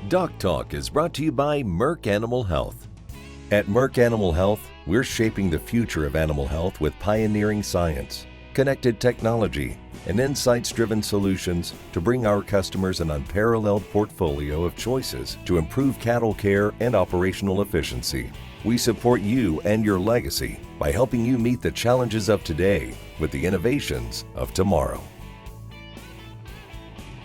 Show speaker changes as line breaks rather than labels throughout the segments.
DocTalk is brought to you by Merck Animal Health. At Merck Animal Health, we're shaping the future of animal health with pioneering science, connected technology, and insights-driven solutions to bring our customers an unparalleled portfolio of choices to improve cattle care and operational efficiency. We support you and your legacy by helping you meet the challenges of today with the innovations of tomorrow.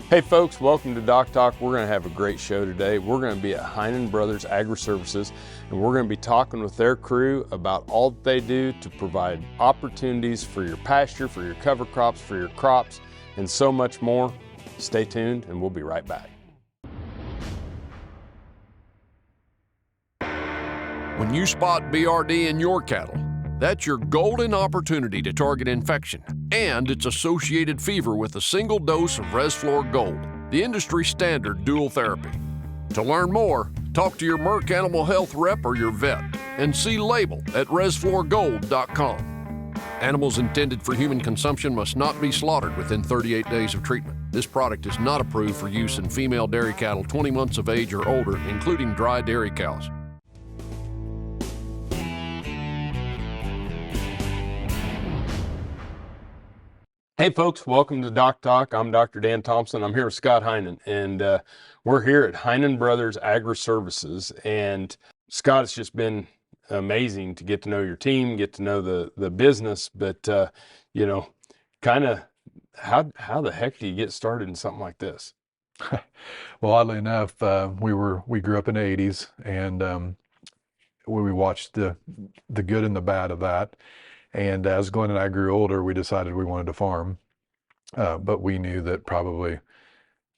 Hey folks, welcome to DocTalk. We're going to have a great show today. We're going to be at Heinen Brothers Agra Services, and we're going to be talking with their crew about all that they do to provide opportunities for your pasture, for your cover crops, for your crops, and so much more. Stay tuned, and we'll be right back.
When you spot BRD in your cattle, that's your golden opportunity to target infection and its associated fever with a single dose of Resflor Gold, the industry standard dual therapy. To learn more, talk to your Merck Animal Health rep or your vet and see label at resflorgold.com. Animals intended for human consumption must not be slaughtered within 38 days of treatment. This product is not approved for use in female dairy cattle 20 months of age or older, including dry dairy cows.
Hey folks, welcome to DocTalk. I'm Dr. Dan Thompson. I'm here with Scott Heinen, and we're here at Heinen Brothers Agra Services. And Scott, it's just been amazing to get to know your team, get to know the business, but kind of how the heck do you get started in something like this?
Well, oddly enough, we grew up in the 80s, and we watched the good and the bad of that. And as Glenn and I grew older, we decided we wanted to farm, but we knew that probably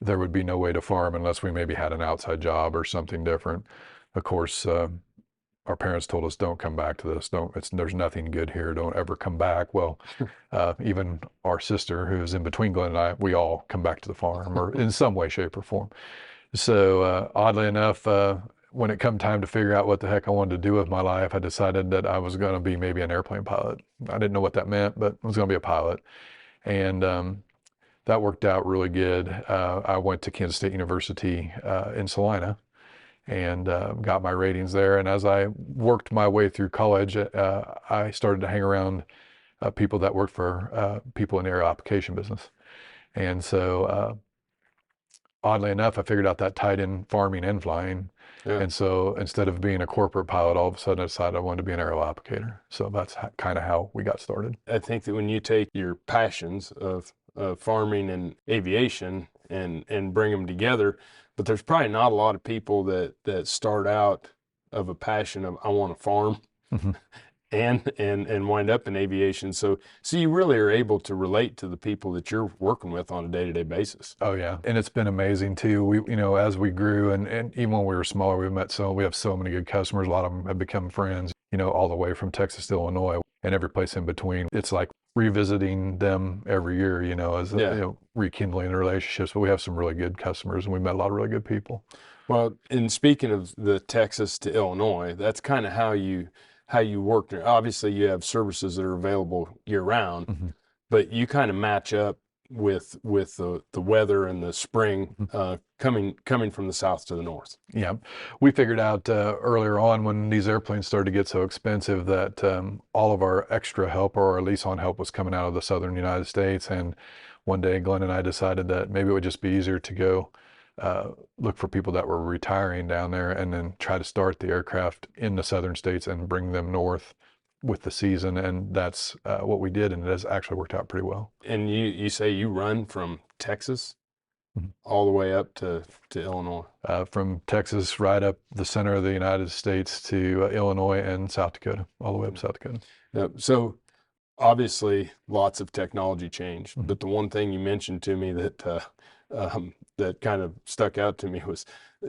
there would be no way to farm unless we maybe had an outside job or something different. Of course, our parents told us, don't come back to this. There's nothing good here. Don't ever come back. Well, even our sister, who's in between Glenn and I, we all come back to the farm or in some way, shape, or form. So oddly enough, when it come time to figure out what the heck I wanted to do with my life, I decided that I was going to be maybe an airplane pilot. I didn't know what that meant, but I was going to be a pilot. And that worked out really good. I went to Kansas State University in Salina and got my ratings there. And as I worked my way through college, I started to hang around people that worked for people in the aerial application business. And so oddly enough, I figured out that tied in farming and flying. Yeah. And so instead of being a corporate pilot, all of a sudden I decided I wanted to be an aerial applicator. So that's kind of how we got started.
I think that when you take your passions of farming and aviation and bring them together, but there's probably not a lot of people that start out of a passion of I want to farm mm-hmm. and wind up in aviation. So you really are able to relate to the people that you're working with on a day-to-day basis.
Oh yeah, and it's been amazing too. We as we grew and even when we were smaller, we have so many good customers. A lot of them have become friends. All the way from Texas to Illinois and every place in between. It's like revisiting them every year. As rekindling the relationships. But we have some really good customers, and we met a lot of really good people.
Well, and speaking of the Texas to Illinois, that's kind of how you work there. Obviously, you have services that are available year-round, mm-hmm. but you kind of match up with the weather and the spring coming from the south to the north.
Yeah, we figured out earlier on when these airplanes started to get so expensive that all of our extra help or our lease on help was coming out of the southern United States. And one day, Glenn and I decided that maybe it would just be easier to go look for people that were retiring down there and then try to start the aircraft in the southern states and bring them north with the season. And that's what we did, and it has actually worked out pretty well.
And you say you run from Texas mm-hmm. all the way up to Illinois?
From Texas right up the center of the United States to Illinois and South Dakota, all the way up to South Dakota.
So obviously lots of technology changed, mm-hmm. but the one thing you mentioned to me that kind of stuck out to me was,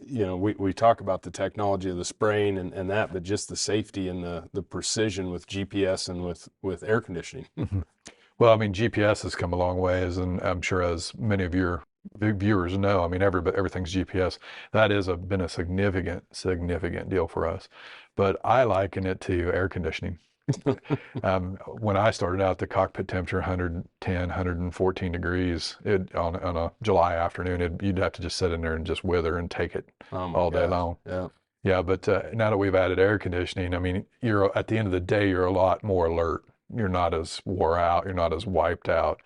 we talk about the technology of the spraying and that, but just the safety and the precision with GPS and with air conditioning.
Mm-hmm. Well, GPS has come a long ways, and I'm sure as many of your viewers know, everything's GPS. That has been a significant deal for us. But I liken it to air conditioning. When I started out, the cockpit temperature 110, 114 degrees on a July afternoon. You'd have to just sit in there and just wither and take it all day long.
Yeah.
Yeah, but now that we've added air conditioning, I mean, you're at the end of the day, you're a lot more alert. You're not as wore out. You're not as wiped out.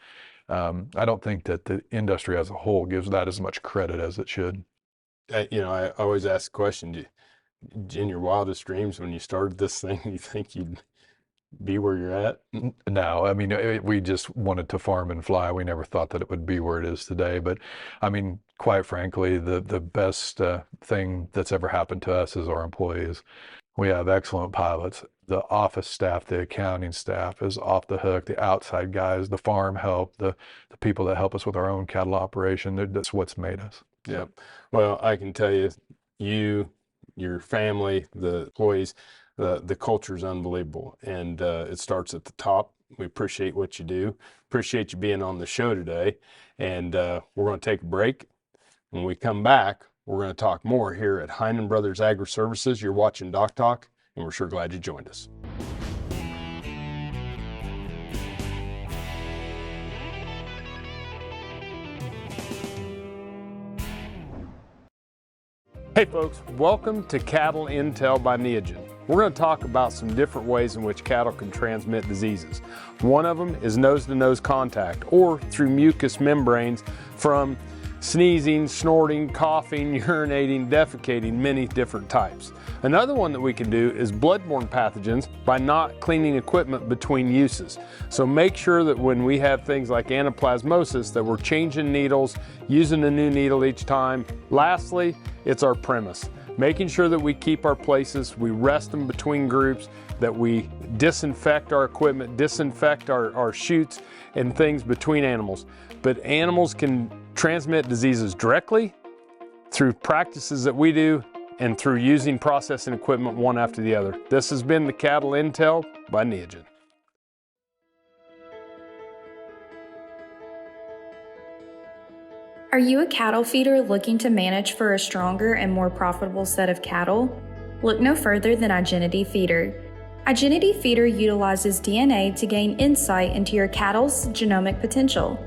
I don't think that the industry as a whole gives that as much credit as it should.
I always ask the question, in your wildest dreams when you started this thing, you think you'd be where you're at?
No, I mean, we just wanted to farm and fly. We never thought that it would be where it is today. But I mean, quite frankly, the best thing that's ever happened to us is our employees. We have excellent pilots. The office staff, the accounting staff is off the hook. The outside guys, the farm help, the people that help us with our own cattle operation, that's what's made us.
Yep. Well, I can tell you, your family, the employees, the culture is unbelievable, and it starts at the top. We appreciate what you do. Appreciate you being on the show today, and we're going to take a break. When we come back, we're going to talk more here at Heinen Brothers Agra Services. You're watching DocTalk, and we're sure glad you joined us. Hey folks, welcome to Cattle Intel by Neogen. We're going to talk about some different ways in which cattle can transmit diseases. One of them is nose-to-nose contact, or through mucous membranes from sneezing, snorting, coughing, urinating, defecating, many different types. Another one that we can do is bloodborne pathogens by not cleaning equipment between uses. So make sure that when we have things like anaplasmosis that we're changing needles, using a new needle each time. Lastly, it's our premise. Making sure that we keep our places, we rest them between groups, that we disinfect our equipment, disinfect our chutes and things between animals. But animals can transmit diseases directly through practices that we do and through using processing equipment one after the other. This has been the Cattle Intel by Neogen.
Are you a cattle feeder looking to manage for a stronger and more profitable set of cattle? Look no further than Igenity Feeder. Igenity Feeder utilizes DNA to gain insight into your cattle's genomic potential,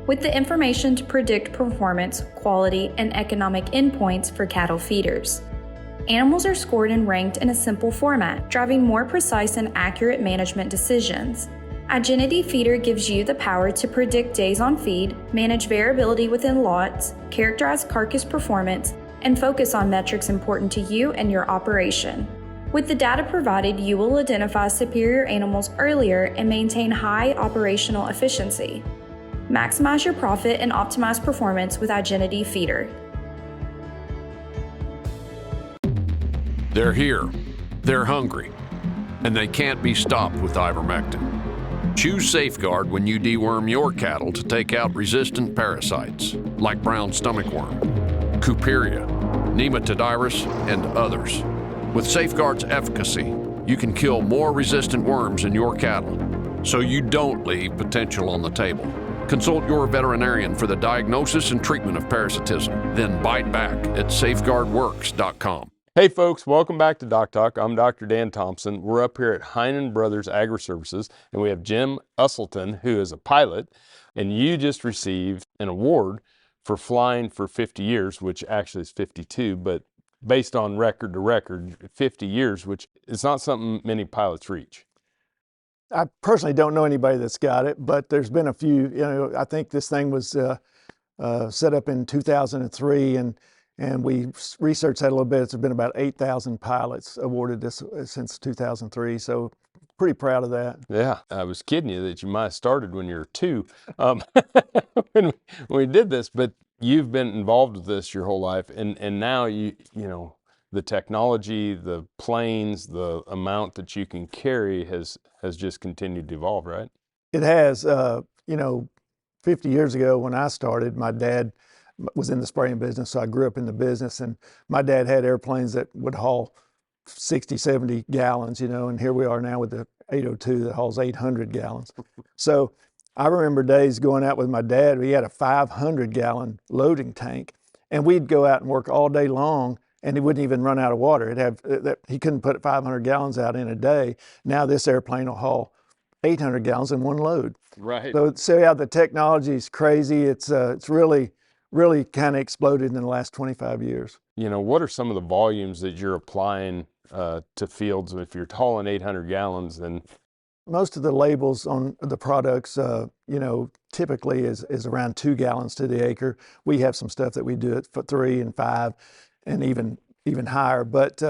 with the information to predict performance, quality, and economic endpoints for cattle feeders. Animals are scored and ranked in a simple format, driving more precise and accurate management decisions. Igenity Feeder gives you the power to predict days on feed, manage variability within lots, characterize carcass performance, and focus on metrics important to you and your operation. With the data provided, you will identify superior animals earlier and maintain high operational efficiency. Maximize your profit and optimize performance with Igenity Feeder.
They're here, they're hungry, and they can't be stopped with ivermectin. Choose Safeguard when you deworm your cattle to take out resistant parasites like brown stomach worm, Cooperia, Nematodyrus, and others. With Safeguard's efficacy, you can kill more resistant worms in your cattle, so you don't leave potential on the table. Consult your veterinarian for the diagnosis and treatment of parasitism. Then bite back at safeguardworks.com.
Hey folks, welcome back to DocTalk. I'm Dr. Dan Thompson. We're up here at Heinen Brothers Agra Services, and we have Jim Uselton, who is a pilot, and you just received an award for flying for 50 years, which actually is 52, but based on record to record, 50 years, which is not something many pilots reach.
I personally don't know anybody that's got it, but there's been a few. I think this thing was set up in 2003, and we researched that a little bit. There's been about 8,000 pilots awarded this since 2003, so pretty proud of that.
Yeah, I was kidding you that you might have started when you were 2 when we did this, but you've been involved with this your whole life, and now you know the technology, the planes, the amount that you can carry has just continued to evolve, right?
It has. 50 years ago when I started, my dad was in the spraying business, so I grew up in the business, and my dad had airplanes that would haul 60, 70 gallons, and here we are now with the 802 that hauls 800 gallons. So I remember days going out with my dad. He had a 500-gallon loading tank, and we'd go out and work all day long and he wouldn't even run out of water. He couldn't put 500 gallons out in a day. Now this airplane will haul 800 gallons in one load.
Right.
So yeah, the technology is crazy. It's really kind of exploded in the last 25 years.
What are some of the volumes that you're applying to fields? If you're hauling 800 gallons, then
most of the labels on the products, typically is around 2 gallons to the acre. We have some stuff that we do it for 3 and 5 and even higher. But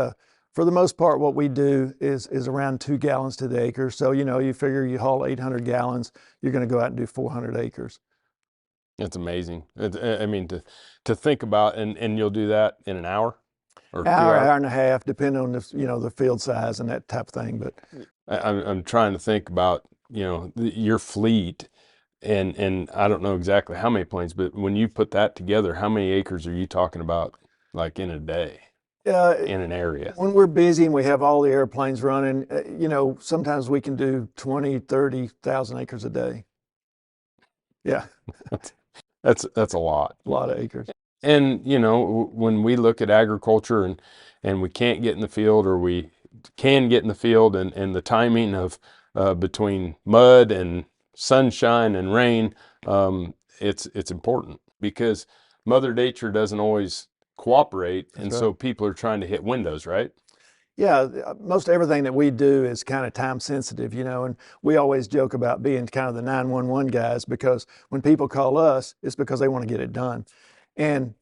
for the most part, what we do is around 2 gallons to the acre. So, you figure you haul 800 gallons, you're going to go out and do 400 acres.
it's amazing. To think about, and you'll do that in an hour or 2 hours?
Hour and a half, depending on the field size and that type of thing. But
I'm trying to think about, your fleet, and I don't know exactly how many planes, but when you put that together, how many acres are you talking about, like in a day, in an area?
When we're busy and we have all the airplanes running, sometimes we can do 20, 30,000 acres a day. Yeah.
That's a lot.
A lot of acres.
And, when we look at agriculture and we can't get in the field, or we can get in the field, and the timing of between mud and sunshine and rain, it's important, because Mother Nature doesn't always cooperate. And so people are trying to hit windows, right?
Yeah, most everything that we do is kind of time sensitive, and we always joke about being kind of the 911 guys, because when people call us, it's because they want to get it done. And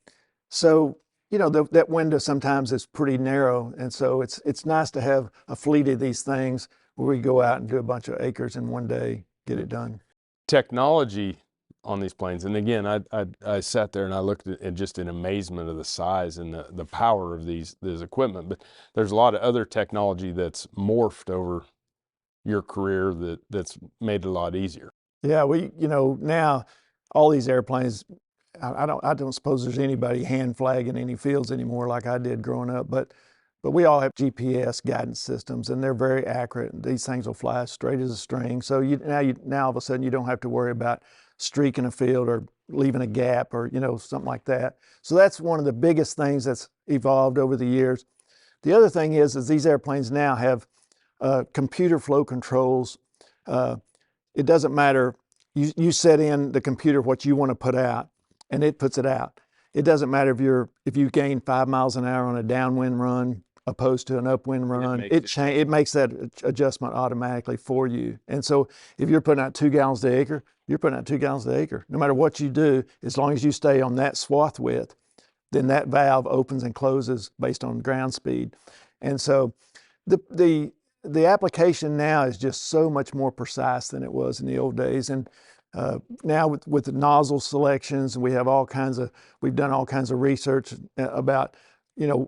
so, that window sometimes is pretty narrow. And so it's nice to have a fleet of these things where we go out and do a bunch of acres in one day, get it done.
Technology on these planes, and again, I sat there and I looked at just in amazement of the size and the power of this equipment. But there's a lot of other technology that's morphed over your career that's made it a lot easier.
Yeah, now all these airplanes, I don't suppose there's anybody hand flagging any fields anymore like I did growing up, but we all have GPS guidance systems, and they're very accurate. These things will fly straight as a string. So now all of a sudden you don't have to worry about streaking a field or leaving a gap or something like that. So that's one of the biggest things that's evolved over the years. The other thing is these airplanes now have computer flow controls. It doesn't matter. You set in the computer what you want to put out, and it puts it out. It doesn't matter if you gain 5 miles an hour on a downwind run opposed to an upwind run. It makes that adjustment automatically for you. And so if you're putting out 2 gallons to acre, you're putting out 2 gallons to acre. No matter what you do, as long as you stay on that swath width, then that valve opens and closes based on ground speed. And so the application now is just so much more precise than it was in the old days. And now with the nozzle selections, we've done all kinds of research about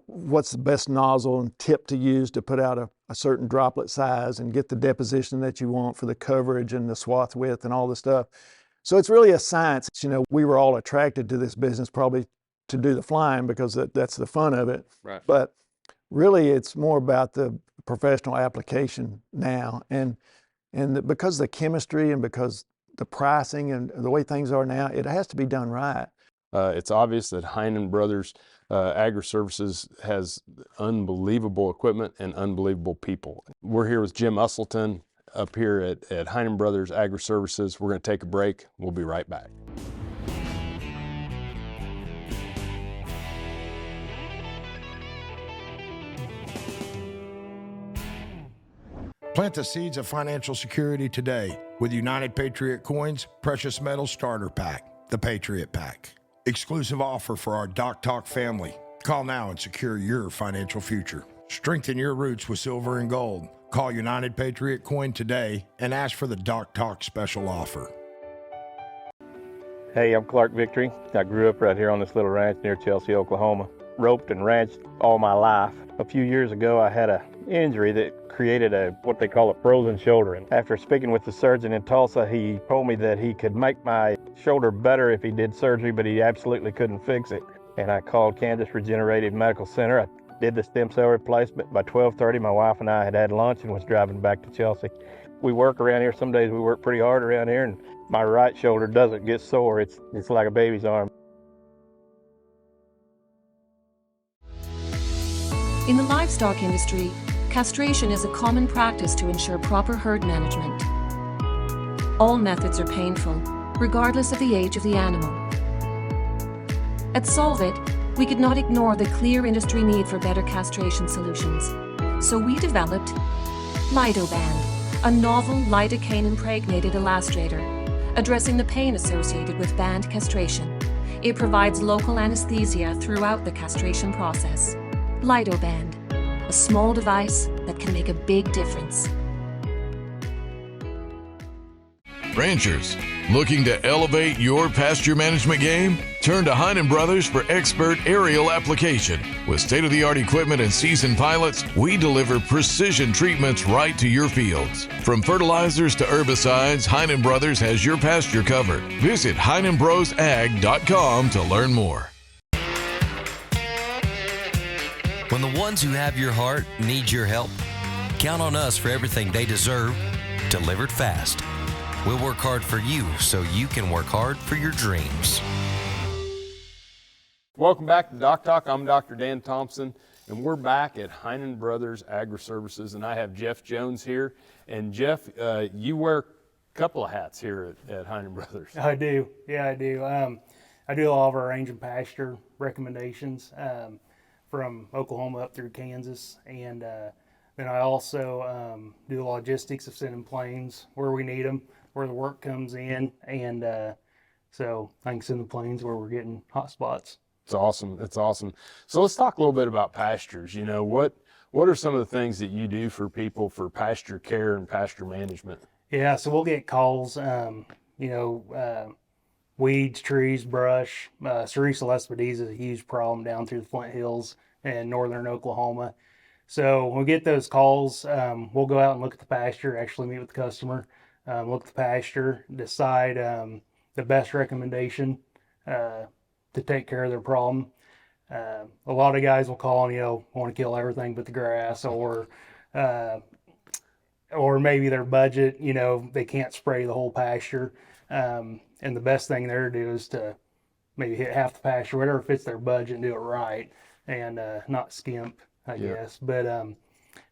what's the best nozzle and tip to use to put out a certain droplet size and get the deposition that you want for the coverage and the swath width and all the stuff. So it's really a science. We were all attracted to this business probably to do the flying because that's the fun of it.
Right.
But really it's more about the professional application now. And because of the chemistry and because the pricing and the way things are now, it has to be done right.
It's obvious that Heinen Brothers Agra Services has unbelievable equipment and unbelievable people. We're here with Jim Uselton up here at Heinen Brothers Agra Services. We're going to take a break. We'll be right back.
Plant the seeds of financial security today with United Patriot Coins Precious Metal Starter Pack, the Patriot Pack. Exclusive offer for our DocTalk family. Call now and secure your financial future. Strengthen your roots with silver and gold. Call United Patriot Coin today and ask for the DocTalk special offer.
Hey, I'm Clark Victory. I grew up right here on this little ranch near Chelsea, Oklahoma. Roped and ranched all my life. A few years ago, I had an injury that created what they call a frozen shoulder. And after speaking with the surgeon in Tulsa, he told me that he could make my shoulder better if he did surgery, but he absolutely couldn't fix it. And I called Kansas Regenerative Medical Center. I did the stem cell replacement. By 12:30, my wife and I had lunch and was driving back to Chelsea. We work around here. Some days we work pretty hard around here, and my right shoulder doesn't get sore. It's like a baby's arm.
In the livestock industry, castration is a common practice to ensure proper herd management. All methods are painful, regardless of the age of the animal. At Solvit, we could not ignore the clear industry need for better castration solutions. So we developed LidoBand, a novel lidocaine-impregnated elastrator, addressing the pain associated with band castration. It provides local anesthesia throughout the castration process. LidoBand, a small device that can make a big difference.
Ranchers, looking to elevate your pasture management game? Turn to Heinen Brothers for expert aerial application. With state-of-the-art equipment and seasoned pilots, we deliver precision treatments right to your fields. From fertilizers to herbicides, Heinen Brothers has your pasture covered. Visit HeinenBrosAg.com to learn more.
When the ones who have your heart need your help, count on us for everything they deserve, delivered fast. We'll work hard for you so you can work hard for your dreams.
Welcome back to DocTalk. I'm Dr. Dan Thompson, and we're back at Heinen Brothers Agra Services, and I have Jeff Jones here. And Jeff, you wear a couple of hats here at Heinen Brothers.
I do. Yeah, I do. I do all of our range and pasture recommendations from Oklahoma up through Kansas, and then I also do logistics of sending planes where we need them, where the work comes in, and so I can send the planes where we're getting hot spots.
It's awesome. It's awesome. So let's talk a little bit about pastures. You know, what are some of the things that you do for people for pasture care and pasture management?
Yeah, so we'll get calls, weeds, trees, brush. Sericea lespedeza is a huge problem down through the Flint Hills and northern Oklahoma. So when we get those calls, we'll go out and look at the pasture, actually meet with the customer, look at the pasture, decide the best recommendation to take care of their problem. A lot of guys will call and, want to kill everything but the grass, or maybe their budget, they can't spray the whole pasture. And the best thing there to do is to maybe hit half the pasture, whatever fits their budget, and do it right, and not skimp, I guess. But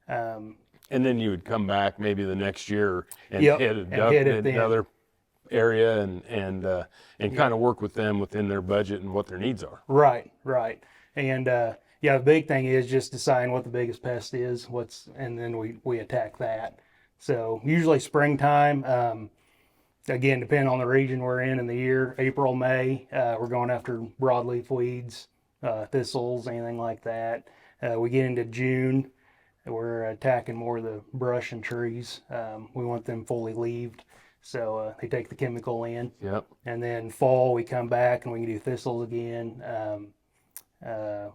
and
then you would come back maybe the next year and
hit
another area and kind of work with them within their budget and what their needs are.
Right. And the big thing is just deciding what the biggest pest is, and then we attack that. So usually springtime, again, depending on the region we're in the year, April, May, we're going after broadleaf weeds, thistles, anything like that. We get into June, we're attacking more of the brush and trees. We want them fully leaved, so they take the chemical in.
Yep.
And then fall, we come back and we can do thistles again.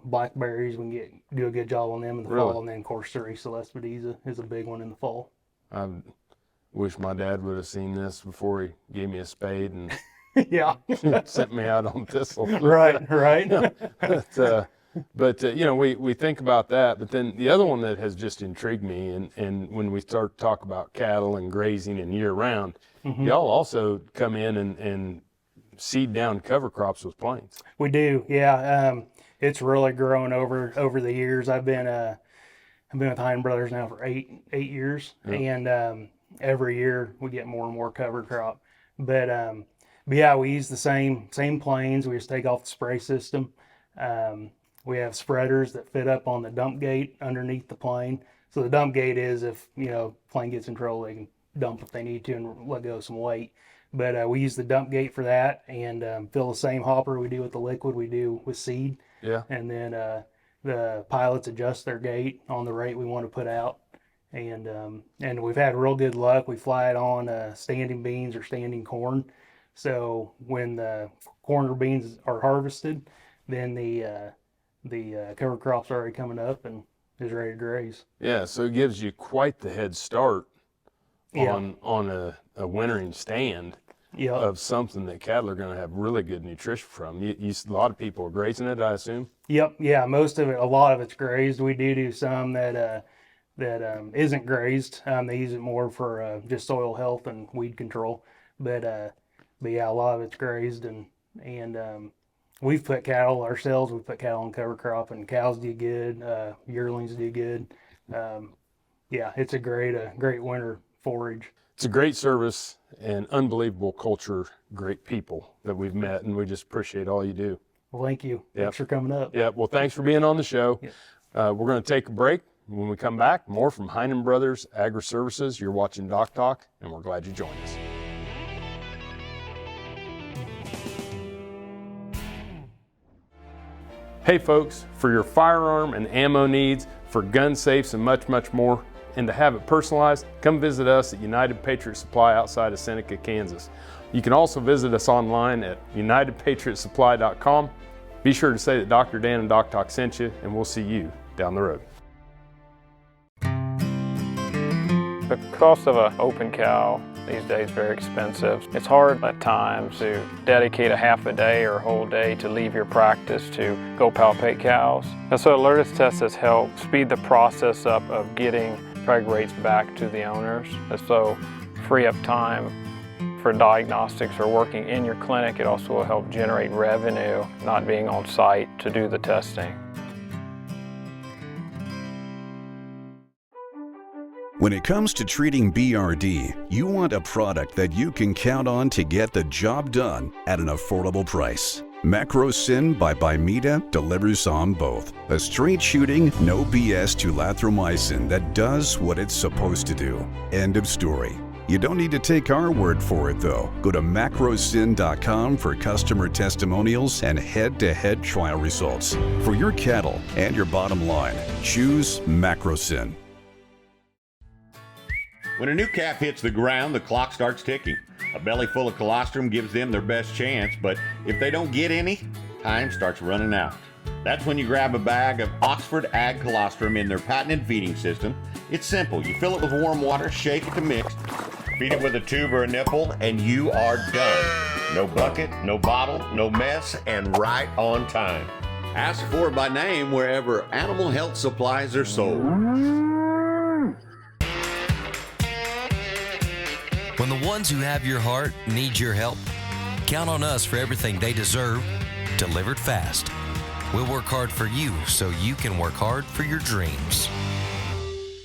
Blackberries, we can do a good job on them in the fall, and then of course Sericea lespedeza is a big one in the fall.
I wish my dad would have seen this before he gave me a spade and sent me out on thistle.
Right.
But we think about that. But then the other one that has just intrigued me, and when we start to talk about cattle and grazing and year round, y'all also come in and seed down cover crops with planes.
We do, yeah. It's really grown over the years. I've been with Heinen Brothers now for eight years, and every year we get more and more cover crop. But yeah, we use the same planes. We just take off the spray system. We have spreaders that fit up on the dump gate underneath the plane. So the dump gate is if plane gets in trouble, they can dump if they need to and let go of some weight. But we use the dump gate for that, and fill the same hopper we do with the liquid we do with seed.
Yeah.
And then the pilots adjust their gate on the rate we want to put out. And we've had real good luck. We fly it on standing beans or standing corn. So when the corn or beans are harvested, then the cover crop's already coming up and is ready to graze.
Yeah, so it gives you quite the head start on a wintering stand of something that cattle are going to have really good nutrition from. A lot of people are grazing it, I assume?
Yep, yeah, most of it, a lot of it's grazed. We do some that isn't grazed. They use it more for just soil health and weed control. But yeah, a lot of it's grazed, and we've put cattle ourselves. We put cattle on cover crop, and cows do good. Yearlings do good. Yeah, it's a great winter forage.
It's a great service and unbelievable culture, great people that we've met, and we just appreciate all you do.
Well, thank you.
Yep.
Thanks for coming up.
Yeah, well, thanks for being on the show.
Yep.
We're going to take a break. When we come back, more from Heinen Brothers Agra Services. You're watching DocTalk, and we're glad you joined us. Hey folks, for your firearm and ammo needs, for gun safes and much, much more, and to have it personalized, come visit us at United Patriot Supply outside of Seneca, Kansas. You can also visit us online at unitedpatriotsupply.com. Be sure to say that Dr. Dan and DocTalk sent you, and we'll see you down the road.
The cost of an open cow these days is very expensive. It's hard at times to dedicate a half a day or a whole day to leave your practice to go palpate cows. And so Alertus Test has helped speed the process up of getting preg rates back to the owners. And so free up time for diagnostics or working in your clinic. It also will help generate revenue, not being on site to do the testing.
When it comes to treating BRD, you want a product that you can count on to get the job done at an affordable price. Macrocin by Bimeda delivers on both. A straight shooting, no BS tulathromycin that does what it's supposed to do. End of story. You don't need to take our word for it though. Go to macrocin.com for customer testimonials and head-to-head trial results. For your cattle and your bottom line, choose Macrocin.
When a new calf hits the ground, the clock starts ticking. A belly full of colostrum gives them their best chance, but if they don't get any, time starts running out. That's when you grab a bag of Oxford Ag Colostrum in their patented feeding system. It's simple. You fill it with warm water, shake it to mix, feed it with a tube or a nipple, and you are done. No bucket, no bottle, no mess, and right on time. Ask for it by name wherever animal health supplies are sold.
When the ones who have your heart need your help, count on us for everything they deserve, delivered fast. We'll work hard for you so you can work hard for your dreams.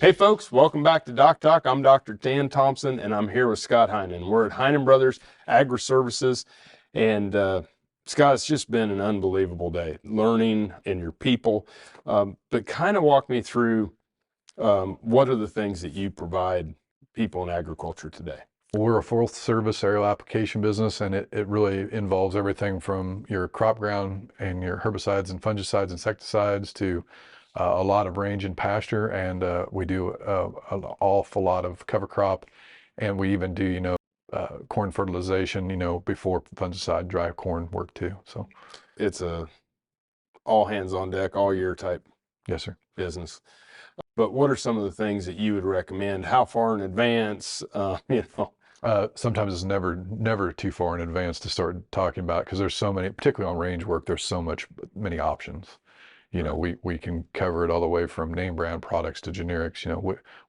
Hey folks, welcome back to DocTalk. I'm Dr. Dan Thompson, and I'm here with Scott Heinen. We're at Heinen Brothers Agra Services, and Scott, it's just been an unbelievable day, learning and your people. But kind of walk me through what are the things that you provide people in agriculture today?
We're a full service aerial application business, and it really involves everything from your crop ground and your herbicides and fungicides, insecticides, to a lot of range and pasture. And we do an awful lot of cover crop, and we even do, corn fertilization, before fungicide, dry corn work too. So
it's a all hands on deck all year type
yes, sir.
business. But what are some of the things that you would recommend? How far in advance?
Sometimes it's never too far in advance to start talking about, because there's so many, particularly on range work, there's many options. We can cover it all the way from name brand products to generics.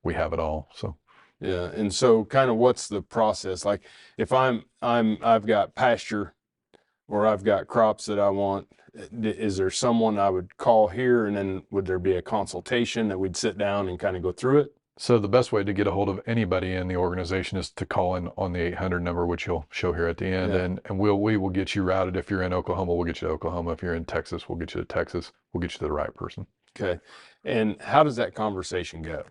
We have it all. So
yeah, and so kind of what's the process like? If I've got pasture or I've got crops that I want, is there someone I would call here, and then would there be a consultation that we'd sit down and kind of go through it?
So the best way to get a hold of anybody in the organization is to call in on the 800 number, which you'll show here at the end,
Yeah.
and we will get you routed. If you're in Oklahoma, we'll get you to Oklahoma. If you're in Texas, we'll get you to Texas. We'll get you to the right person.
Okay, and how does that conversation go?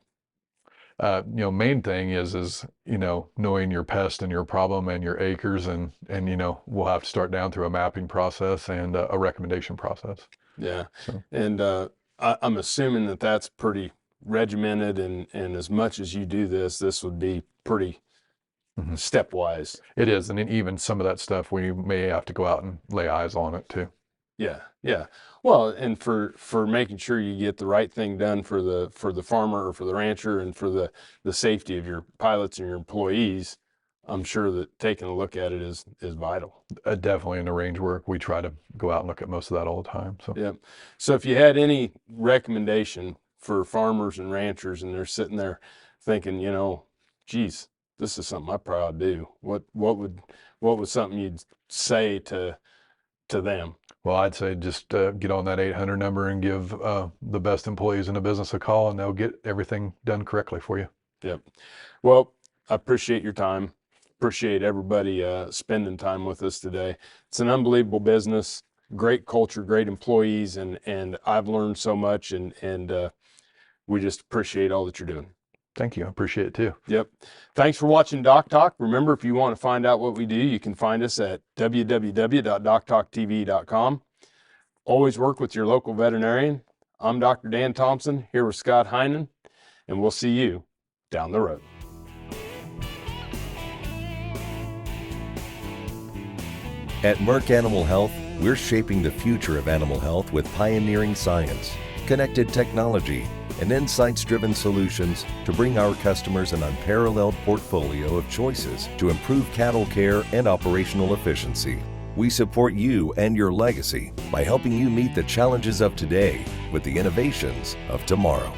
Main thing is knowing your pest and your problem and your acres, and we'll have to start down through a mapping process and a recommendation process.
Yeah,
So.
and I'm assuming that that's pretty regimented, and as much as you do this would be pretty stepwise.
It is, and then even some of that stuff we may have to go out and lay eyes on it too.
Yeah. Well, and for making sure you get the right thing done for the farmer or for the rancher, and for the safety of your pilots and your employees, I'm sure that taking a look at it is vital.
Definitely in the range work, we try to go out and look at most of that all the time. So
Yeah. So if you had any recommendation for farmers and ranchers, and they're sitting there thinking, geez, this is something I probably do. What would something you'd say to them?
Well, I'd say just get on that 800 number and give the best employees in the business a call, and they'll get everything done correctly for you.
Yep. Well, I appreciate your time. Appreciate everybody spending time with us today. It's an unbelievable business, great culture, great employees, and I've learned so much, and we just appreciate all that you're doing.
Thank you. I appreciate it too.
Yep. Thanks for watching DocTalk. Remember, if you want to find out what we do, you can find us at www.doctalktv.com. Always work with your local veterinarian. I'm Dr. Dan Thompson, here with Scott Heinen, and we'll see you down the road.
At Merck Animal Health, we're shaping the future of animal health with pioneering science, connected technology, and insights-driven solutions to bring our customers an unparalleled portfolio of choices to improve cattle care and operational efficiency. We support you and your legacy by helping you meet the challenges of today with the innovations of tomorrow.